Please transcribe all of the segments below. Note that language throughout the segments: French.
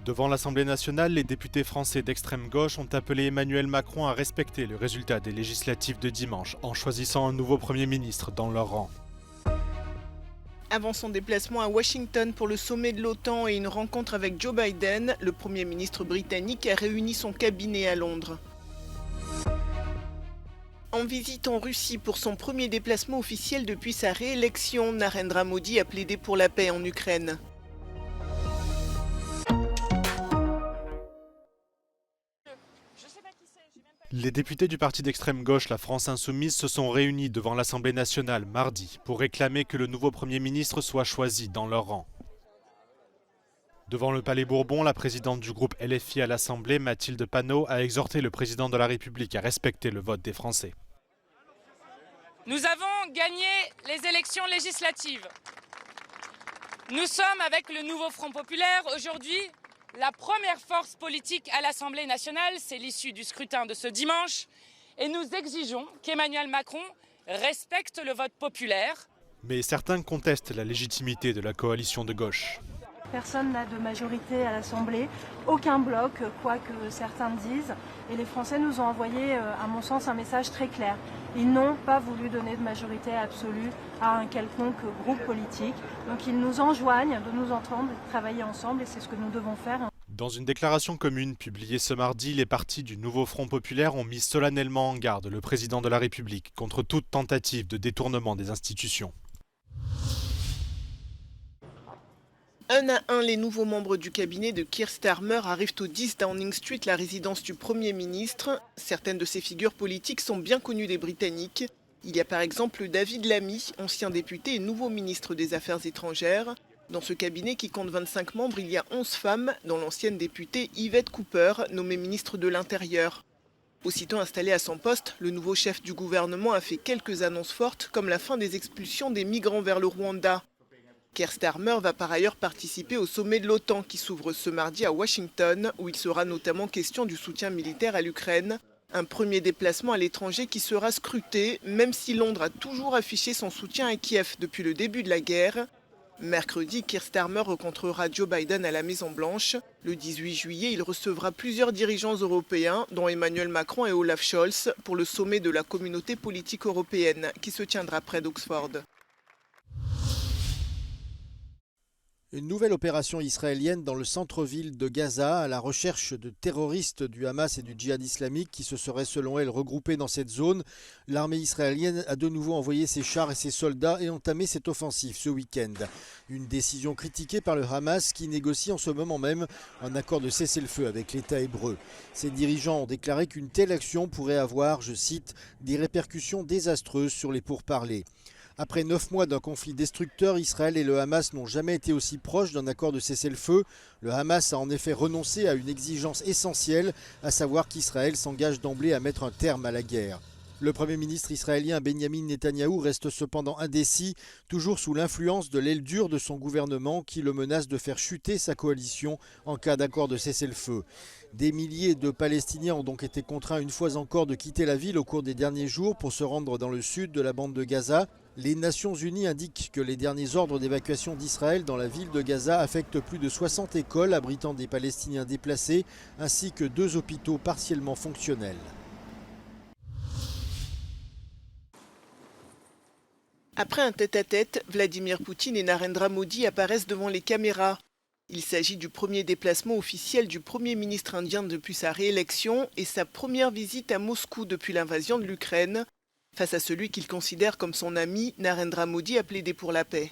Devant l'Assemblée nationale, les députés français d'extrême gauche ont appelé Emmanuel Macron à respecter le résultat des législatives de dimanche en choisissant un nouveau Premier ministre dans leur rang. Avant son déplacement à Washington pour le sommet de l'OTAN et une rencontre avec Joe Biden, le Premier ministre britannique a réuni son cabinet à Londres. En visite en Russie pour son premier déplacement officiel depuis sa réélection, Narendra Modi a plaidé pour la paix en Ukraine. Les députés du parti d'extrême gauche, la France Insoumise, se sont réunis devant l'Assemblée nationale mardi pour réclamer que le nouveau Premier ministre soit choisi dans leur rang. Devant le Palais Bourbon, la présidente du groupe LFI à l'Assemblée, Mathilde Panot, a exhorté le président de la République à respecter le vote des Français. Nous avons gagné les élections législatives. Nous sommes avec le nouveau Front populaire aujourd'hui la première force politique à l'Assemblée nationale, c'est l'issue du scrutin de ce dimanche, et nous exigeons qu'Emmanuel Macron respecte le vote populaire. Mais certains contestent la légitimité de la coalition de gauche. Personne n'a de majorité à l'Assemblée, aucun bloc, quoi que certains disent. Et les Français nous ont envoyé, à mon sens, un message très clair. Ils n'ont pas voulu donner de majorité absolue à un quelconque groupe politique. Donc ils nous enjoignent de nous entendre, de travailler ensemble, et c'est ce que nous devons faire. Dans une déclaration commune publiée ce mardi, les partis du nouveau Front populaire ont mis solennellement en garde le président de la République contre toute tentative de détournement des institutions. Un à un, les nouveaux membres du cabinet de Keir Starmer arrivent au 10 Downing Street, la résidence du Premier ministre. Certaines de ces figures politiques sont bien connues des Britanniques. Il y a par exemple David Lammy, ancien député et nouveau ministre des Affaires étrangères. Dans ce cabinet qui compte 25 membres, il y a 11 femmes, dont l'ancienne députée Yvette Cooper, nommée ministre de l'Intérieur. Aussitôt installé à son poste, le nouveau chef du gouvernement a fait quelques annonces fortes, comme la fin des expulsions des migrants vers le Rwanda. Keir Starmer va par ailleurs participer au sommet de l'OTAN qui s'ouvre ce mardi à Washington, où il sera notamment question du soutien militaire à l'Ukraine. Un premier déplacement à l'étranger qui sera scruté, même si Londres a toujours affiché son soutien à Kiev depuis le début de la guerre. Mercredi, Keir Starmer rencontrera Joe Biden à la Maison-Blanche. Le 18 juillet, il recevra plusieurs dirigeants européens, dont Emmanuel Macron et Olaf Scholz, pour le sommet de la communauté politique européenne qui se tiendra près d'Oxford. Une nouvelle opération israélienne dans le centre-ville de Gaza à la recherche de terroristes du Hamas et du djihad islamique qui se seraient selon elle regroupés dans cette zone. L'armée israélienne a de nouveau envoyé ses chars et ses soldats et entamé cette offensive ce week-end. Une décision critiquée par le Hamas qui négocie en ce moment même un accord de cessez-le-feu avec l'État hébreu. Ses dirigeants ont déclaré qu'une telle action pourrait avoir, je cite, des répercussions désastreuses sur les pourparlers. Après 9 mois d'un conflit destructeur, Israël et le Hamas n'ont jamais été aussi proches d'un accord de cessez-le-feu. Le Hamas a en effet renoncé à une exigence essentielle, à savoir qu'Israël s'engage d'emblée à mettre un terme à la guerre. Le Premier ministre israélien Benjamin Netanyahou reste cependant indécis, toujours sous l'influence de l'aile dure de son gouvernement qui le menace de faire chuter sa coalition en cas d'accord de cessez-le-feu. Des milliers de Palestiniens ont donc été contraints une fois encore de quitter la ville au cours des derniers jours pour se rendre dans le sud de la bande de Gaza. Les Nations Unies indiquent que les derniers ordres d'évacuation d'Israël dans la ville de Gaza affectent plus de 60 écoles abritant des Palestiniens déplacés, ainsi que 2 hôpitaux partiellement fonctionnels. Après un tête-à-tête, Vladimir Poutine et Narendra Modi apparaissent devant les caméras. Il s'agit du premier déplacement officiel du Premier ministre indien depuis sa réélection et sa première visite à Moscou depuis l'invasion de l'Ukraine. Face à celui qu'il considère comme son ami, Narendra Modi a plaidé pour la paix.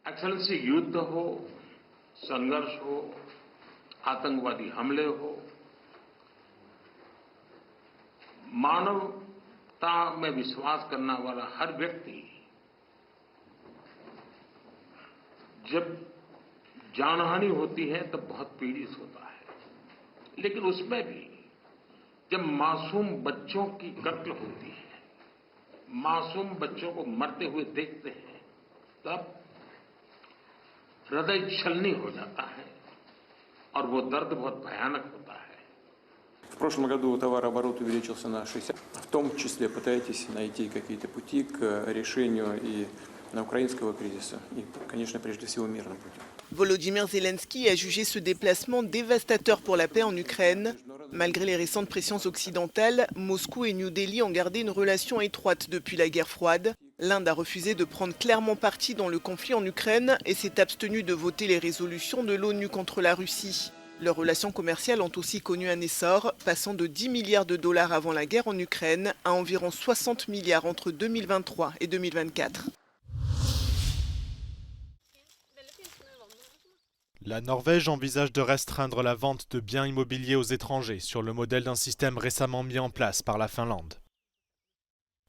Excellency, युद्ध हो, संघर्ष हो, आतंकवादी हमले हो, मानवता में विश्वास करने वाला हर व्यक्ति जब जानहानि होती है तब बहुत पीड़ित होता है, लेकिन उसमें भी जब मासूम बच्चों की कत्ल होती है, मासूम बच्चों को मरते हुए देखते हैं, तब हृदय छलनी हो जाता है और वो दर्द बहुत भयानक होता है. В прошлом году товарооборот увеличился на 60%. В том числе пытаетесь найти какие-то пути к решению и украинского кризиса, и, конечно, прежде всего мирным путем. Volodymyr Zelensky a jugé ce déplacement dévastateur pour la paix en Ukraine. Malgré les récentes pressions occidentales, Moscou et New Delhi ont gardé une relation étroite depuis la guerre froide. L'Inde a refusé de prendre clairement parti dans le conflit en Ukraine et s'est abstenue de voter les résolutions de l'ONU contre la Russie. Leurs relations commerciales ont aussi connu un essor, passant de 10 milliards de dollars avant la guerre en Ukraine à environ 60 milliards entre 2023 et 2024. La Norvège envisage de restreindre la vente de biens immobiliers aux étrangers sur le modèle d'un système récemment mis en place par la Finlande.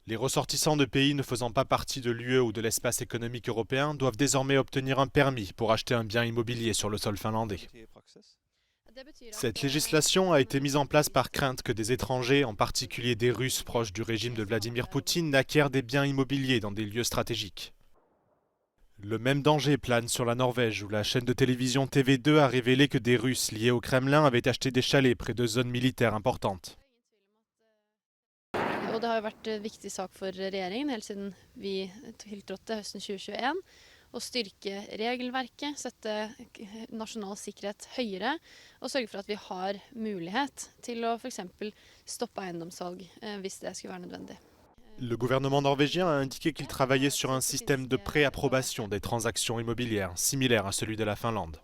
Les ressortissants de pays ne faisant pas partie de l'UE ou de l'espace économique européen doivent désormais obtenir un permis pour acheter un bien immobilier sur le sol finlandais. Cette législation a été mise en place par crainte que des étrangers, en particulier des Russes proches du régime de Vladimir Poutine, n'acquièrent des biens immobiliers dans des lieux stratégiques. Le même danger plane sur la Norvège, où la chaîne de télévision TV2 a révélé que des Russes liés au Kremlin avaient acheté des chalets près de zones militaires importantes. Det har vært en viktig sak for regjeringen helt siden vi tiltrådte høsten 2021 å styrke regelverket, sette nasjonal sikkerhet høyere og sørge for at vi har mulighet til å for eksempel stoppe eiendomssalg hvis det skulle være nødvendig. Le gouvernement norvégien a indiqué qu'il travaillait sur un système de préapprobation des transactions immobilières, similaire à celui de la Finlande.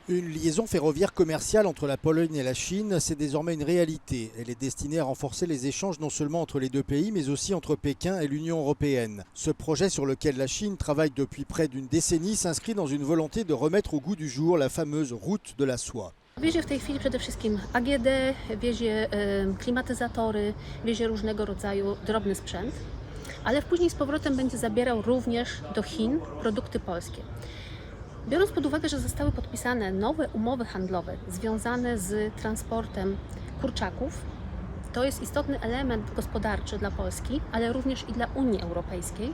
Une liaison ferroviaire commerciale entre la Pologne et la Chine, c'est désormais une réalité. Elle est destinée à renforcer les échanges non seulement entre les deux pays, mais aussi entre Pékin et l'Union européenne. Ce projet sur lequel la Chine travaille depuis près d'une décennie s'inscrit dans une volonté de remettre au goût du jour la fameuse route de la soie. Wiezie w tej chwili przede wszystkim AGD, wiezie klimatyzatory, wiezie różnego rodzaju drobny sprzęt, ale później z powrotem będzie zabierał również do Chin produkty polskie. Biorąc pod uwagę, że zostały podpisane nowe umowy handlowe związane z transportem kurczaków, to jest istotny element gospodarczy dla Polski, ale również i dla Unii Europejskiej,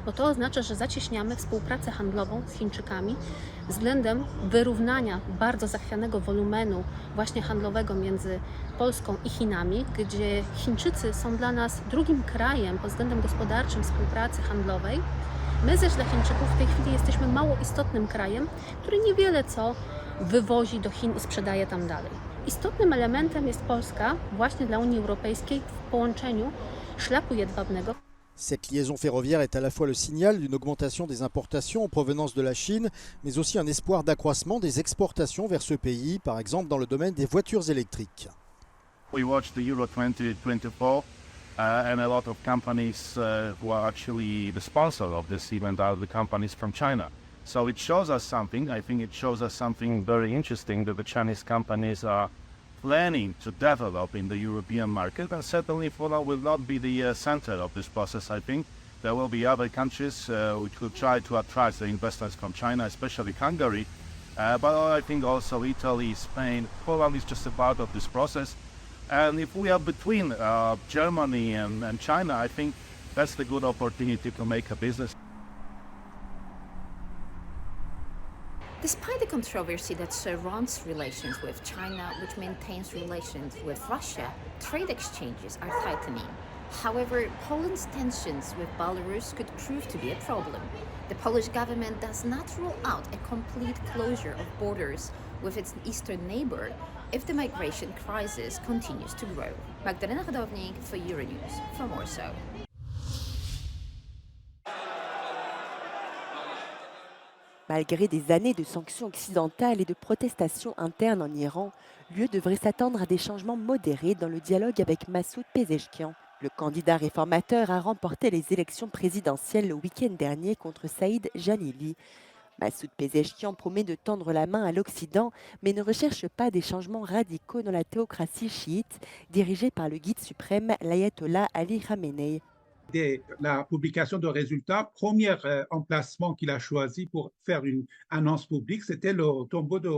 bo to oznacza, że zacieśniamy współpracę handlową z Chińczykami względem wyrównania bardzo zachwianego wolumenu właśnie handlowego między Polską i Chinami, gdzie Chińczycy są dla nas drugim krajem pod względem gospodarczym współpracy handlowej. My zaś dla Chińczyków w tej chwili jesteśmy mało istotnym krajem, który niewiele co wywozi do Chin i sprzedaje tam dalej. Istotnym elementem jest Polska właśnie dla Unii Europejskiej w połączeniu szlaku jedwabnego. Cette liaison ferroviaire est à la fois le signal d'une augmentation des importations en provenance de la Chine, mais aussi un espoir d'accroissement des exportations vers ce pays, par exemple dans le domaine des voitures électriques. We watched the Euro 2024 and a lot of companies who are actually the sponsor of this event are the companies from China. So it shows us something. I think it shows us something very interesting that the Chinese companies are planning to develop in the European market, and certainly Poland will not be the center of this process. I think there will be other countries which will try to attract the investors from China, especially Hungary, but I think also Italy, Spain. Poland is just a part of this process, and if we are between Germany and China, I think that's the good opportunity to make a business. Despite the controversy that surrounds relations with China, which maintains relations with Russia, trade exchanges are tightening. However, Poland's tensions with Belarus could prove to be a problem. The Polish government does not rule out a complete closure of borders with its eastern neighbor if the migration crisis continues to grow. Magdalena Hodownik for Euronews from Warsaw. Malgré des années de sanctions occidentales et de protestations internes en Iran, l'UE devrait s'attendre à des changements modérés dans le dialogue avec Massoud Pezeshkian. Le candidat réformateur a remporté les élections présidentielles le week-end dernier contre Saïd Jalili. Massoud Pezeshkian promet de tendre la main à l'Occident, mais ne recherche pas des changements radicaux dans la théocratie chiite, dirigée par le guide suprême, l'ayatollah Ali Khamenei. Dès la publication de résultats, premier emplacement qu'il a choisi pour faire une annonce publique, c'était le tombeau de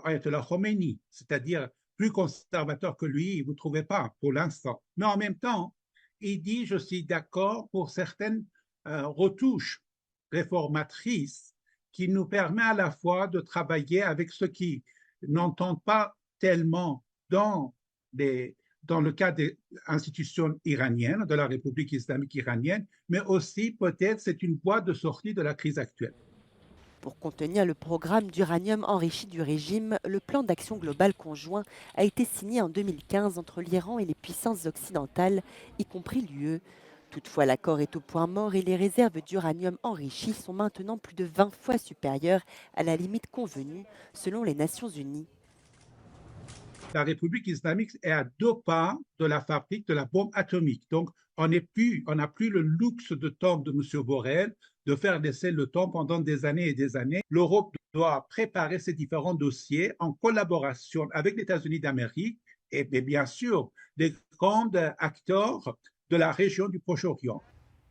Ayatollah Khomeini, c'est-à-dire plus conservateur que lui, vous ne trouvez pas pour l'instant. Mais en même temps, il dit, je suis d'accord pour certaines retouches réformatrices qui nous permettent à la fois de travailler avec ceux qui n'entendent pas tellement dans dans le cas des institutions iraniennes, de la République islamique iranienne, mais aussi peut-être c'est une voie de sortie de la crise actuelle. Pour contenir le programme d'uranium enrichi du régime, le plan d'action global conjoint a été signé en 2015 entre l'Iran et les puissances occidentales, y compris l'UE. Toutefois, l'accord est au point mort et les réserves d'uranium enrichi sont maintenant plus de 20 fois supérieures à la limite convenue, selon les Nations Unies. La République islamique est à 2 pas de la fabrique de la bombe atomique. Donc, on n'a plus le luxe de temps de M. Borrell de faire laisser le temps pendant des années et des années. L'Europe doit préparer ces différents dossiers en collaboration avec les États-Unis d'Amérique et bien sûr les grands acteurs de la région du Proche-Orient.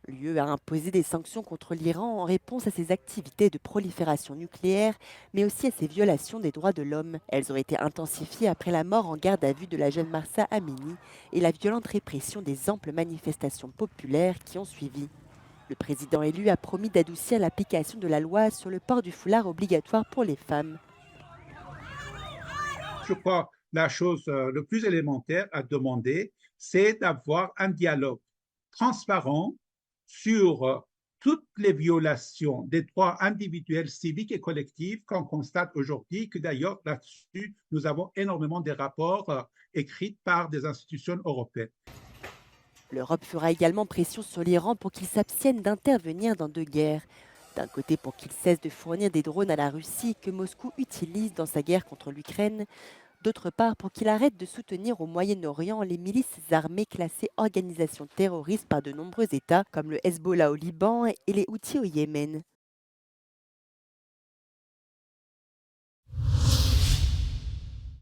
L'UE a imposé des sanctions contre l'Iran en réponse à ses activités de prolifération nucléaire, mais aussi à ses violations des droits de l'homme. Elles ont été intensifiées après la mort en garde à vue de la jeune Mahsa Amini et la violente répression des amples manifestations populaires qui ont suivi. Le président élu a promis d'adoucir l'application de la loi sur le port du foulard obligatoire pour les femmes. Je crois que la chose le plus élémentaire à demander, c'est d'avoir un dialogue transparent sur toutes les violations des droits individuels, civiques et collectifs qu'on constate aujourd'hui, que d'ailleurs là-dessus, nous avons énormément de rapports écrits par des institutions européennes. L'Europe fera également pression sur l'Iran pour qu'il s'abstienne d'intervenir dans 2 guerres. D'un côté pour qu'il cesse de fournir des drones à la Russie que Moscou utilise dans sa guerre contre l'Ukraine, d'autre part pour qu'il arrête de soutenir au Moyen-Orient les milices armées classées organisations terroristes par de nombreux États comme le Hezbollah au Liban et les Houthis au Yémen.